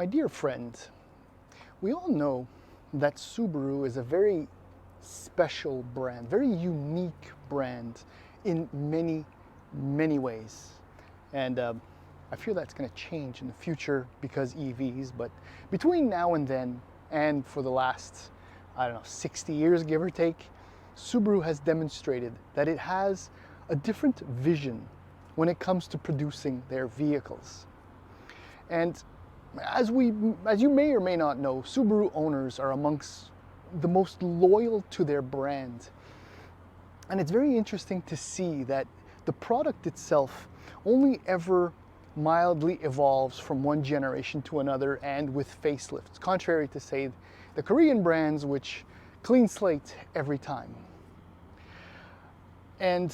My dear friend, we all know that Subaru is a very special brand, very unique brand in many, many ways. And I feel that's going to change in the future because EVs, but between now and then, and for the last, I don't know, 60 years, give or take, Subaru has demonstrated that it has a different vision when it comes to producing their vehicles. And as you may or may not know, Subaru owners are amongst the most loyal to their brand. And it's very interesting to see that the product itself only ever mildly evolves from one generation to another and with facelifts, contrary to, say, the Korean brands, which clean slate every time. And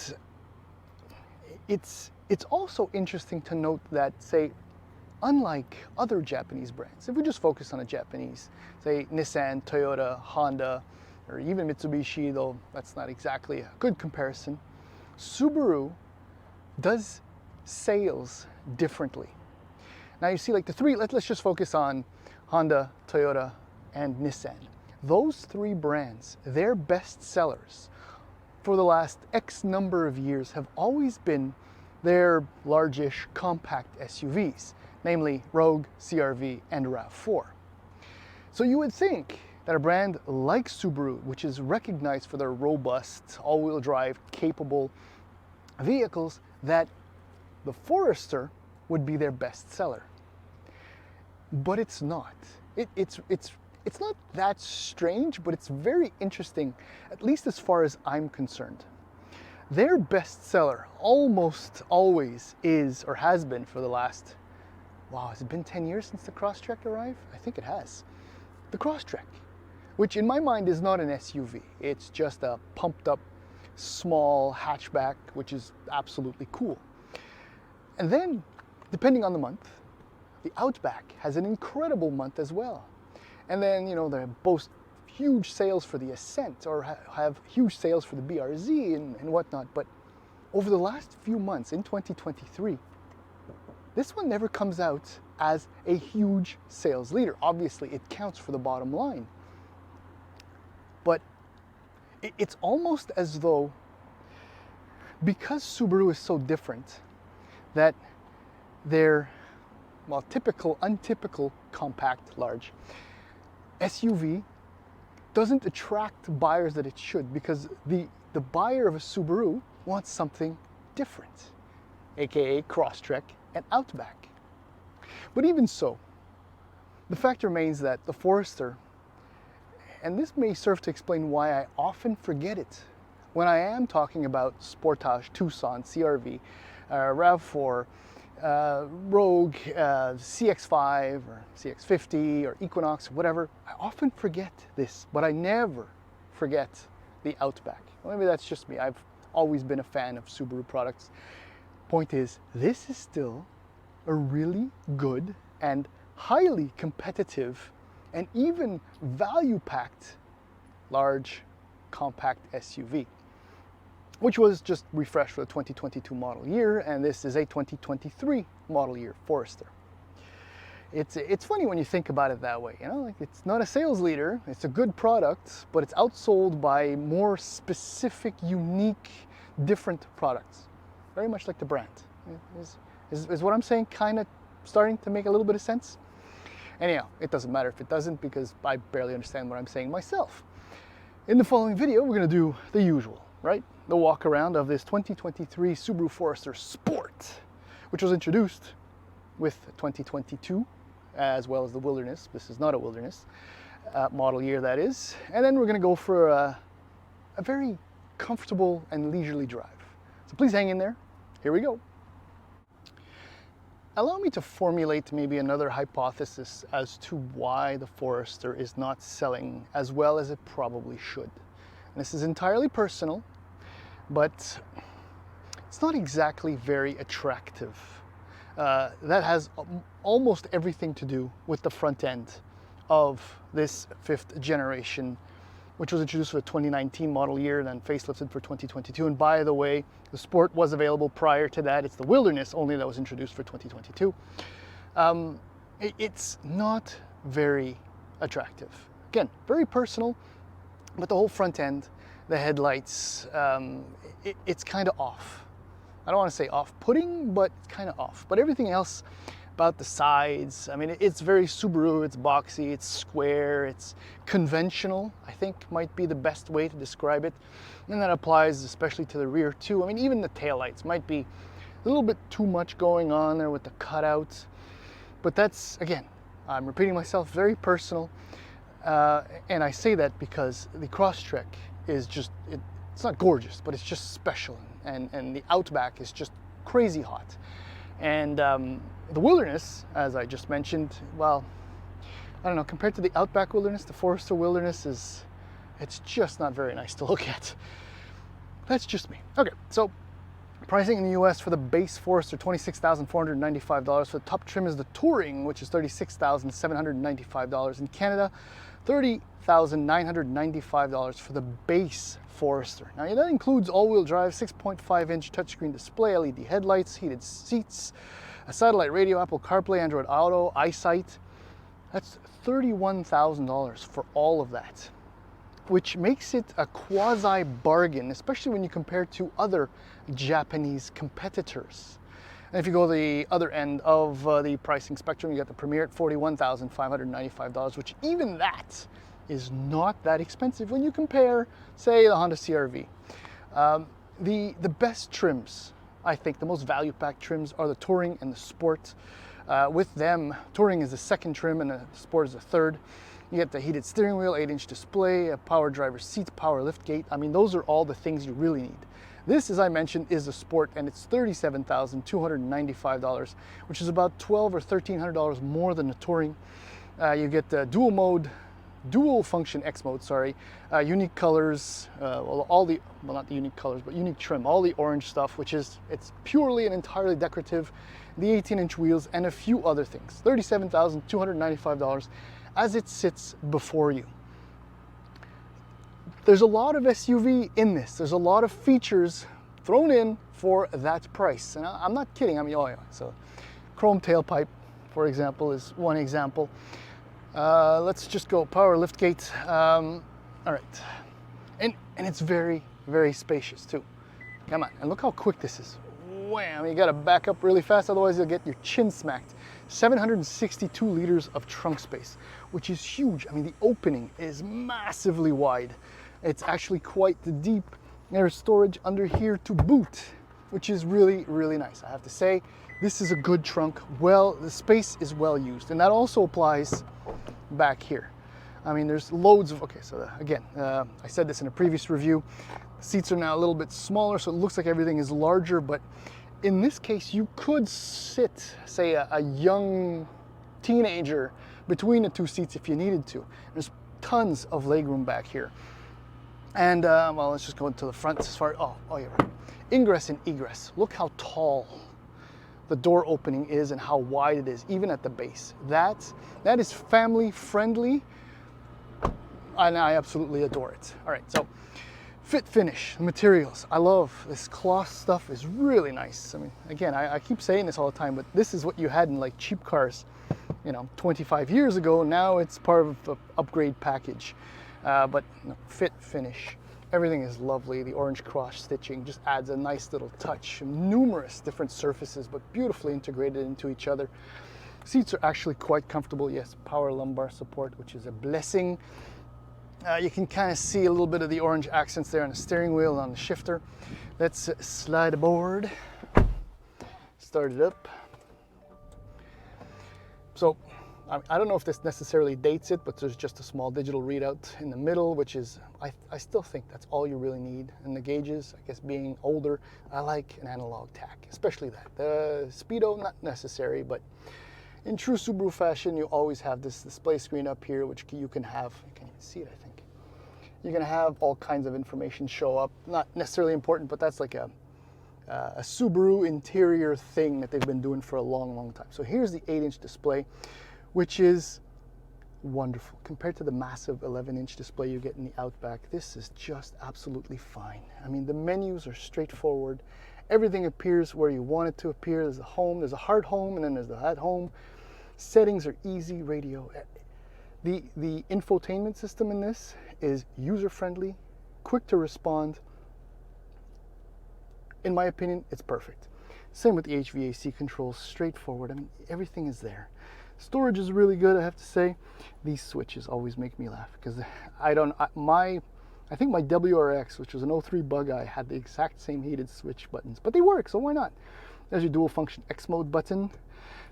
it's also interesting to note that, say, unlike other Japanese brands, if we just focus on a Japanese, say Nissan, Toyota, Honda, or even Mitsubishi, though that's not exactly a good comparison, Subaru does sales differently. Now you see, like the three, let's just focus on Honda, Toyota, and Nissan. Those three brands, their best sellers for the last X number of years have always been their largish compact SUVs, namely Rogue, CR-V, and RAV4. So you would think that a brand like Subaru, which is recognized for their robust, all-wheel drive capable vehicles, that the Forester would be their best seller. But it's not. It's not that strange, but it's very interesting, at least as far as I'm concerned. Their best seller almost always is, or has been for the last, wow, has it been 10 years since the Crosstrek arrived? I think it has. The Crosstrek, which in my mind is not an SUV. It's just a pumped up small hatchback, which is absolutely cool. And then, depending on the month, the Outback has an incredible month as well. And then, you know, they boast huge sales for the Ascent, or have huge sales for the BRZ and whatnot. But over the last few months, in 2023, this one never comes out as a huge sales leader. Obviously, it counts for the bottom line. But it's almost as though, because Subaru is so different, that their, well, untypical compact, large SUV doesn't attract buyers that it should, because the buyer of a Subaru wants something different, aka Crosstrek and Outback. But even so, the fact remains that the Forester, and this may serve to explain why I often forget it when I am talking about Sportage, Tucson, CR-V, RAV4, Rogue, CX-5 or CX-50 or Equinox, whatever. I often forget this, but I never forget the Outback. Well, maybe that's just me. I've always been a fan of Subaru products. Point is, this is still a really good and highly competitive and even value-packed large compact SUV, which was just refreshed for the 2022 model year, and this is a 2023 model year Forester. It's funny when you think about it that way, you know, like it's not a sales leader, it's a good product, but it's outsold by more specific, unique, different products. Very much like the brand. Is what I'm saying kind of starting to make a little bit of sense? Anyhow, it doesn't matter if it doesn't, because I barely understand what I'm saying myself. In the following video, we're going to do the usual, right? The walk around of this 2023 Subaru Forester Sport, which was introduced with 2022, as well as the Wilderness. This is not a Wilderness model year, that is. And then we're going to go for a very comfortable and leisurely drive. So please hang in there. Here we go. Allow me to formulate maybe another hypothesis as to why the Forester is not selling as well as it probably should. And this is entirely personal, but it's not exactly very attractive. That has almost everything to do with the front end of this 5th generation, which was introduced for the 2019 model year, then facelifted for 2022. And by the way, the Sport was available prior to that. It's the Wilderness only that was introduced for 2022. It's not very attractive. Again, very personal, but the whole front end, the headlights, it's kind of off. I don't want to say off-putting, but it's kind of off. But everything else about the sides, I mean, it's very Subaru, it's boxy, it's square, it's conventional, I think might be the best way to describe it. And that applies especially to the rear too. I mean, even the taillights might be a little bit too much going on there with the cutouts. But that's, again, I'm repeating myself, very personal. And I say that because the Crosstrek is just, it's not gorgeous, but it's just special. And the Outback is just crazy hot. And the Wilderness, as I just mentioned, well, I don't know, compared to the Outback Wilderness, the Forester Wilderness it's just not very nice to look at. That's just me. Okay, so pricing in the US for the base Forester, $26,495. For the top trim is the Touring, which is $36,795. In Canada, $30,995 for the base Forester. Now that includes all-wheel drive, 6.5-inch touchscreen display, LED headlights, heated seats, a satellite radio, Apple CarPlay, Android Auto, EyeSight. That's $31,000 for all of that, which makes it a quasi-bargain, especially when you compare to other Japanese competitors. And if you go the other end of the pricing spectrum, you got the Premier at $41,595, which even that is not that expensive when you compare, say, the Honda CR-V. The best trims, I think, the most value-packed trims are the Touring and the Sport. With them, Touring is the second trim and the Sport is the third. You get the heated steering wheel, 8-inch display, a power driver's seat, power lift gate. I mean, those are all the things you really need. This, as I mentioned, is the Sport, and it's $37,295, which is about $1,200 or $1,300 more than the Touring. You get the dual function X mode, sorry, unique colors, not the unique colors, but unique trim, all the orange stuff, which is, it's purely and entirely decorative, the 18-inch wheels, and a few other things. $37,295 as it sits before you. There's a lot of SUV in this. There's a lot of features thrown in for that price. And I'm not kidding. I mean, oh yeah, so chrome tailpipe, for example, is one example. Let's just go power liftgate. All right. And it's very, very spacious too. Come on, and look how quick this is. Wham, you gotta back up really fast, otherwise you'll get your chin smacked. 762 liters of trunk space, which is huge. I mean, the opening is massively wide. It's actually quite deep. There's storage under here to boot, which is really, really nice. I have to say, this is a good trunk. Well, the space is well used, and that also applies back here. I mean, there's loads of, okay, so again, I said this in a previous review. The seats are now a little bit smaller, so it looks like everything is larger, but in this case, you could sit, say, a young teenager between the two seats if you needed to. There's tons of legroom back here. And, well, let's just go into the front as far, oh yeah, right. Ingress and egress. Look how tall the door opening is and how wide it is, even at the base. That is family friendly, and I absolutely adore it. All right, so fit, finish, materials. I love this cloth stuff, is really nice. I mean, again, I keep saying this all the time, but this is what you had in like cheap cars, you know, 25 years ago. Now it's part of the upgrade package. But no, fit, finish, everything is lovely. The orange cross stitching just adds a nice little touch. Numerous different surfaces, but beautifully integrated into each other. Seats are actually quite comfortable. Yes, power lumbar support, which is a blessing. You can kind of see a little bit of the orange accents there on the steering wheel and on the shifter. Let's slide aboard, start it up. So, I don't know if this necessarily dates it, but there's just a small digital readout in the middle, which is, I still think that's all you really need. And the gauges, I guess being older, I like an analog tach, especially that. The speedo, not necessary, but in true Subaru fashion, you always have this display screen up here, which you can have, you can even see it, I think. You can have all kinds of information show up. Not necessarily important, but that's like a Subaru interior thing that they've been doing for a long, long time. So here's the 8-inch display, which is wonderful. Compared to the massive 11-inch display you get in the Outback, this is just absolutely fine. I mean, the menus are straightforward. Everything appears where you want it to appear. There's a home, there's a hard home, and then there's the at home. Settings are easy, radio. The infotainment system in this is user-friendly, quick to respond. In my opinion, it's perfect. Same with the HVAC controls, straightforward. I mean, everything is there. Storage is really good, I have to say. These switches always make me laugh because I think my WRX, which was an 03 Bug-Eye, had the exact same heated switch buttons, but they work, so why not? There's your dual function X mode button,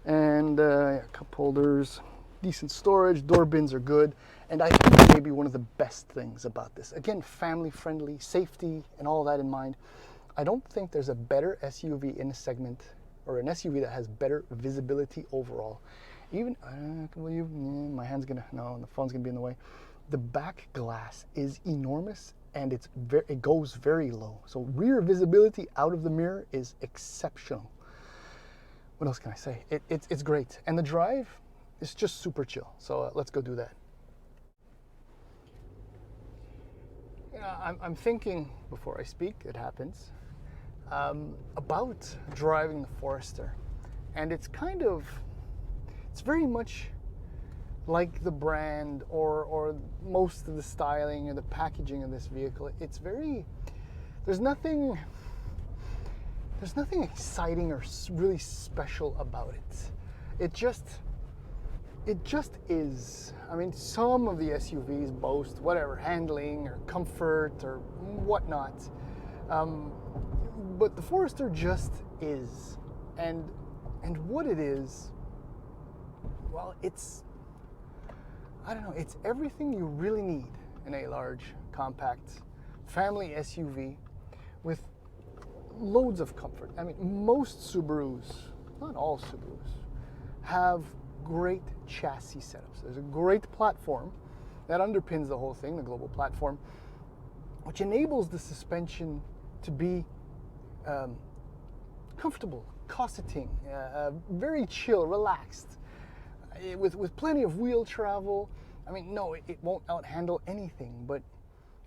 and cup holders, decent storage, door bins are good, and I think maybe one of the best things about this, again, family friendly, safety, and all that in mind. I don't think there's a better SUV in a segment, or an SUV that has better visibility overall. Even, my hand's gonna, no, the phone's gonna be in the way. The back glass is enormous and it goes very low. So rear visibility out of the mirror is exceptional. What else can I say? It's great. And the drive is just super chill. So let's go do that. I'm thinking, before I speak, it happens, about driving the Forester. And it's very much like the brand or most of the styling or the packaging of this vehicle. It's very, there's nothing exciting or really special about it. It just is. I mean, some of the SUVs boast whatever, handling or comfort or whatnot. But the Forester just is. And what it is, well, I don't know, it's everything you really need in a large, compact, family SUV with loads of comfort. I mean, most Subarus, not all Subarus, have great chassis setups. There's a great platform that underpins the whole thing, the global platform, which enables the suspension to be comfortable, cosseting, very chill, relaxed, with plenty of wheel travel. I mean, no, it won't outhandle anything, but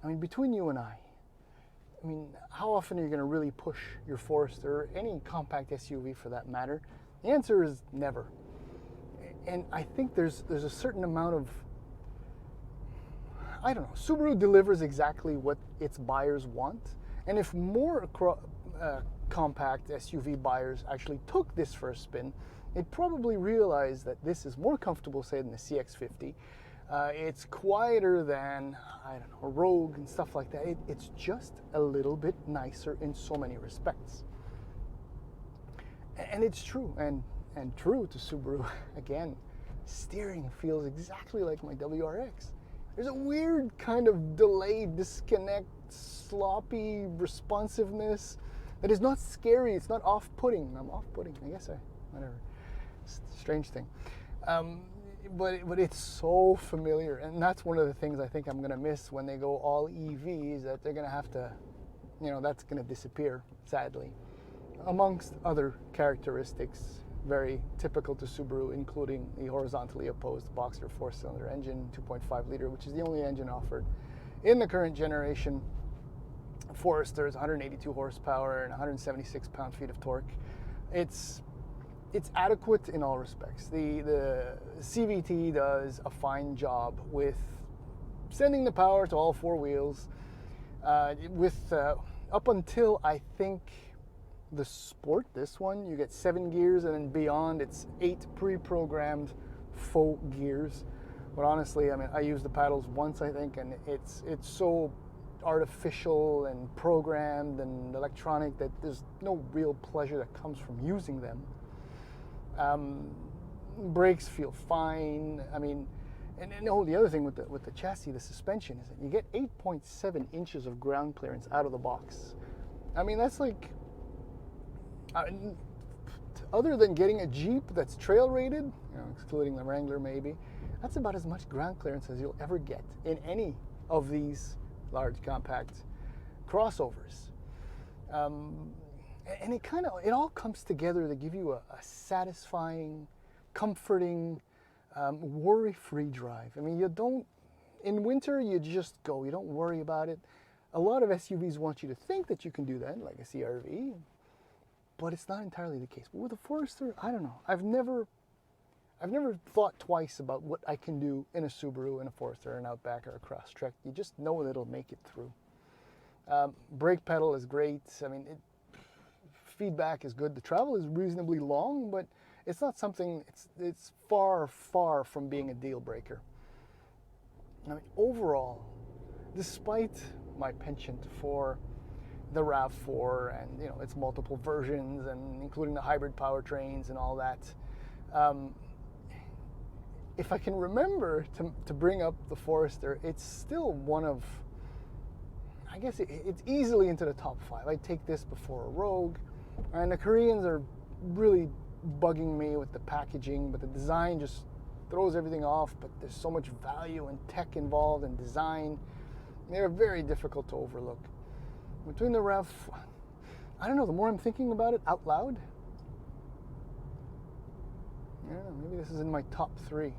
I mean, between you and I mean, how often are you going to really push your Forester, or any compact SUV for that matter? The answer is never. And I think there's a certain amount of, I don't know, Subaru delivers exactly what its buyers want. And if more compact SUV buyers actually took this for a spin, they'd probably realize that this is more comfortable, say, than the CX-50. It's quieter than, I don't know, a Rogue and stuff like that. It's just a little bit nicer in so many respects. And it's true, and true to Subaru. Again, steering feels exactly like my WRX. There's a weird kind of delay, disconnect, sloppy responsiveness that is not scary. It's not off-putting. I'm off-putting, I guess. Whatever. Strange thing. But it's so familiar, and that's one of the things I think I'm going to miss when they go all EVs, that they're going to have to, that's going to disappear, sadly. Amongst other characteristics very typical to Subaru, including the horizontally opposed Boxer 4-cylinder engine, 2.5 liter, which is the only engine offered in the current generation. Forester is 182 horsepower and 176 pound-feet of torque. It's adequate in all respects. The CVT does a fine job with sending the power to all four wheels. Up until, I think, the Sport, this one, you get 7 gears, and then beyond it's 8 pre-programmed faux gears. But honestly, I mean, I used the paddles once, I think, and it's so artificial and programmed and electronic that there's no real pleasure that comes from using them. Brakes feel fine. I mean, and the other thing with the chassis, the suspension, is that you get 8.7 inches of ground clearance out of the box. I mean, that's like, other than getting a Jeep that's trail rated, excluding the Wrangler maybe, that's about as much ground clearance as you'll ever get in any of these large compact crossovers. And it all comes together to give you a satisfying, comforting, worry-free drive. I mean, in winter, you just go, you don't worry about it. A lot of SUVs want you to think that you can do that, like a CR-V, but it's not entirely the case. But with a Forester, I don't know. I've never I've never thought twice about what I can do in a Subaru, in a Forester, an Outback, or a Crosstrek. You just know that it'll make it through. Brake pedal is great. I mean, feedback is good. The travel is reasonably long, but it's not something, it's far, far from being a deal breaker. I mean, overall, despite my penchant for the RAV4 and its multiple versions, and including the hybrid powertrains and all that, if I can remember to bring up the Forester, it's still one of, I guess it's easily into the top 5. I'd take this before a Rogue, and the Koreans are really bugging me with the packaging, but the design just throws everything off. But there's so much value and tech involved and design. They're very difficult to overlook. Between the RAV, I don't know, the more I'm thinking about it out loud, I don't know, maybe this is in my top 3.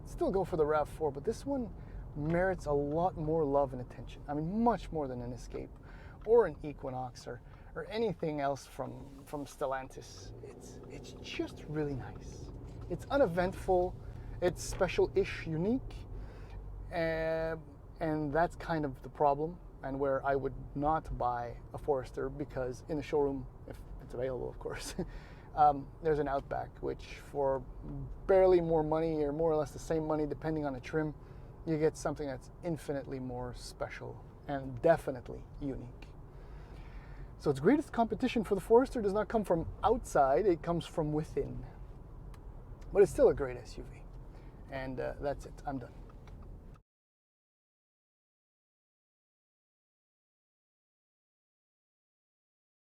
Still go for the RAV4, but this one merits a lot more love and attention. I mean, much more than an Escape or an Equinox or anything else from Stellantis. It's just really nice. It's uneventful. It's special-ish, unique, and that's kind of the problem, and where I would not buy a Forester, because in the showroom, if it's available, of course, there's an Outback, which for barely more money, or more or less the same money depending on the trim, you get something that's infinitely more special and definitely unique. So its greatest competition for the Forester does not come from outside, it comes from within. But it's still a great SUV. And that's it, I'm done.